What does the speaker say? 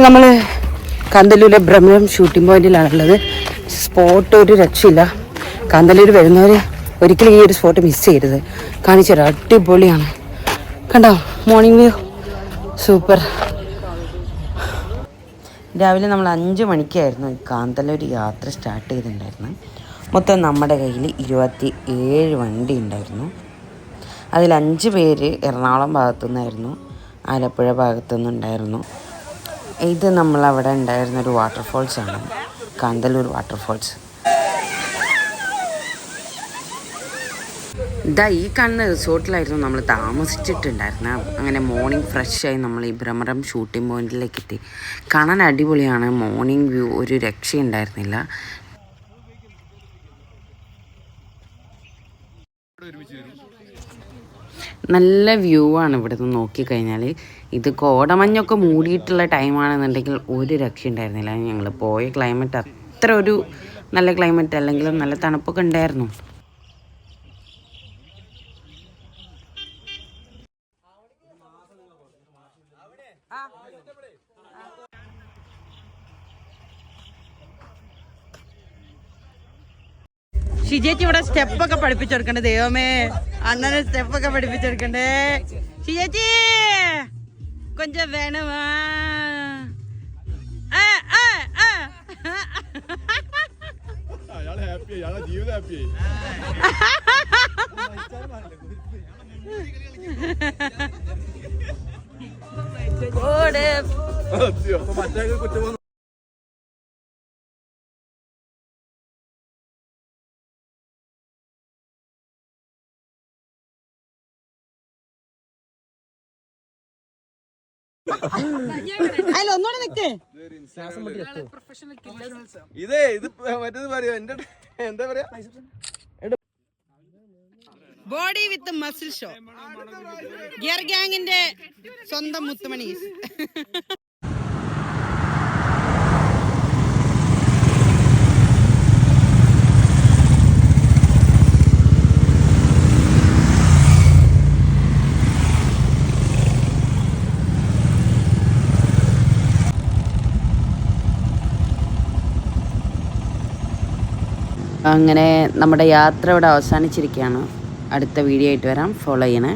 നമ്മൾ കാന്തല്ലൂരിലെ ബ്രഹ്മം shooting പോയിന്റിലാണുള്ളത്. Spot ഒരു രക്ഷയില്ല. കാന്തല്ലൂർ വരുന്നവർ ഒരിക്കലും ഈ ഒരു സ്പോട്ട് മിസ് ചെയ്യരുത്. കാണിച്ചു തരാം, അടിപൊളിയാണ്. കണ്ടോ മോർണിംഗ് വ്യൂ, സൂപ്പർ. രാവിലെ നമ്മൾ 5 മണിക്കായിരുന്നു കാന്തല്ലൂർ യാത്ര സ്റ്റാർട്ട് ചെയ്തിട്ടുണ്ടായിരുന്നു. മൊത്തം നമ്മുടെ കയ്യിൽ 27 വണ്ടി ഉണ്ടായിരുന്നു. അതിൽ 5 പേര് എറണാകുളം ഭാഗത്തുനിന്നായിരുന്നു, ആലപ്പുഴ ഭാഗത്തുനിന്നുണ്ടായിരുന്നു. ഇത് നമ്മളവിടെ ഉണ്ടായിരുന്നൊരു വാട്ടർഫോൾസാണ്, കാന്തല്ലൂർ വാട്ടർഫോൾസ്. ഇതാ ഈ കാണുന്ന റിസോർട്ടിലായിരുന്നു നമ്മൾ താമസിച്ചിട്ടുണ്ടായിരുന്നത്. അങ്ങനെ മോർണിംഗ് ഫ്രഷായി നമ്മൾ ഈ ഭ്രമരം ഷൂട്ടിംഗ് പോയിന്റിലേക്ക് എത്തി. കാണാൻ അടിപൊളിയാണ്. മോർണിംഗ് വ്യൂ ഒരു രക്ഷയുണ്ടായിരുന്നില്ല. നല്ല വ്യൂ ആണ് ഇവിടെ നിന്ന് നോക്കിക്കഴിഞ്ഞാൽ. ഇത് കോടമഞ്ഞൊക്കെ മൂടിയിട്ടുള്ള ടൈമാണെന്നുണ്ടെങ്കിൽ ഒരു രക്ഷ ഉണ്ടായിരുന്നില്ല. ഞങ്ങൾ പോയ ക്ലൈമറ്റ് അത്ര ഒരു നല്ല ക്ലൈമറ്റ് അല്ലെങ്കിലും നല്ല തണുപ്പൊക്കെ ഉണ്ടായിരുന്നു. ഷിജേച്ചി ഇവിടെ സ്റ്റെപ്പൊക്കെ പഠിപ്പിച്ചെടുക്കണ്ടേ. ദൈവമേ, അണ്ണനെ സ്റ്റെപ്പൊക്കെ പഠിപ്പിച്ചെടുക്കണ്ടേ. ഷിജേച്ചി കൊഞ്ചം വേണമാ. ഒന്നുകൂടെ നിക്കേ. ഇത് മറ്റേത് പറയാ, എന്താ പറയാ, body with muscle show. Gear ഗ്യാങ്ങിന്റെ സ്വന്തം മുത്തുമണീസ്. അങ്ങനെ നമ്മുടെ യാത്ര ഇവിടെ അവസാനിച്ചിരിക്കുകയാണ്. അടുത്ത വീഡിയോ ആയിട്ട് വരാം. ഫോളോ ചെയ്യണേ.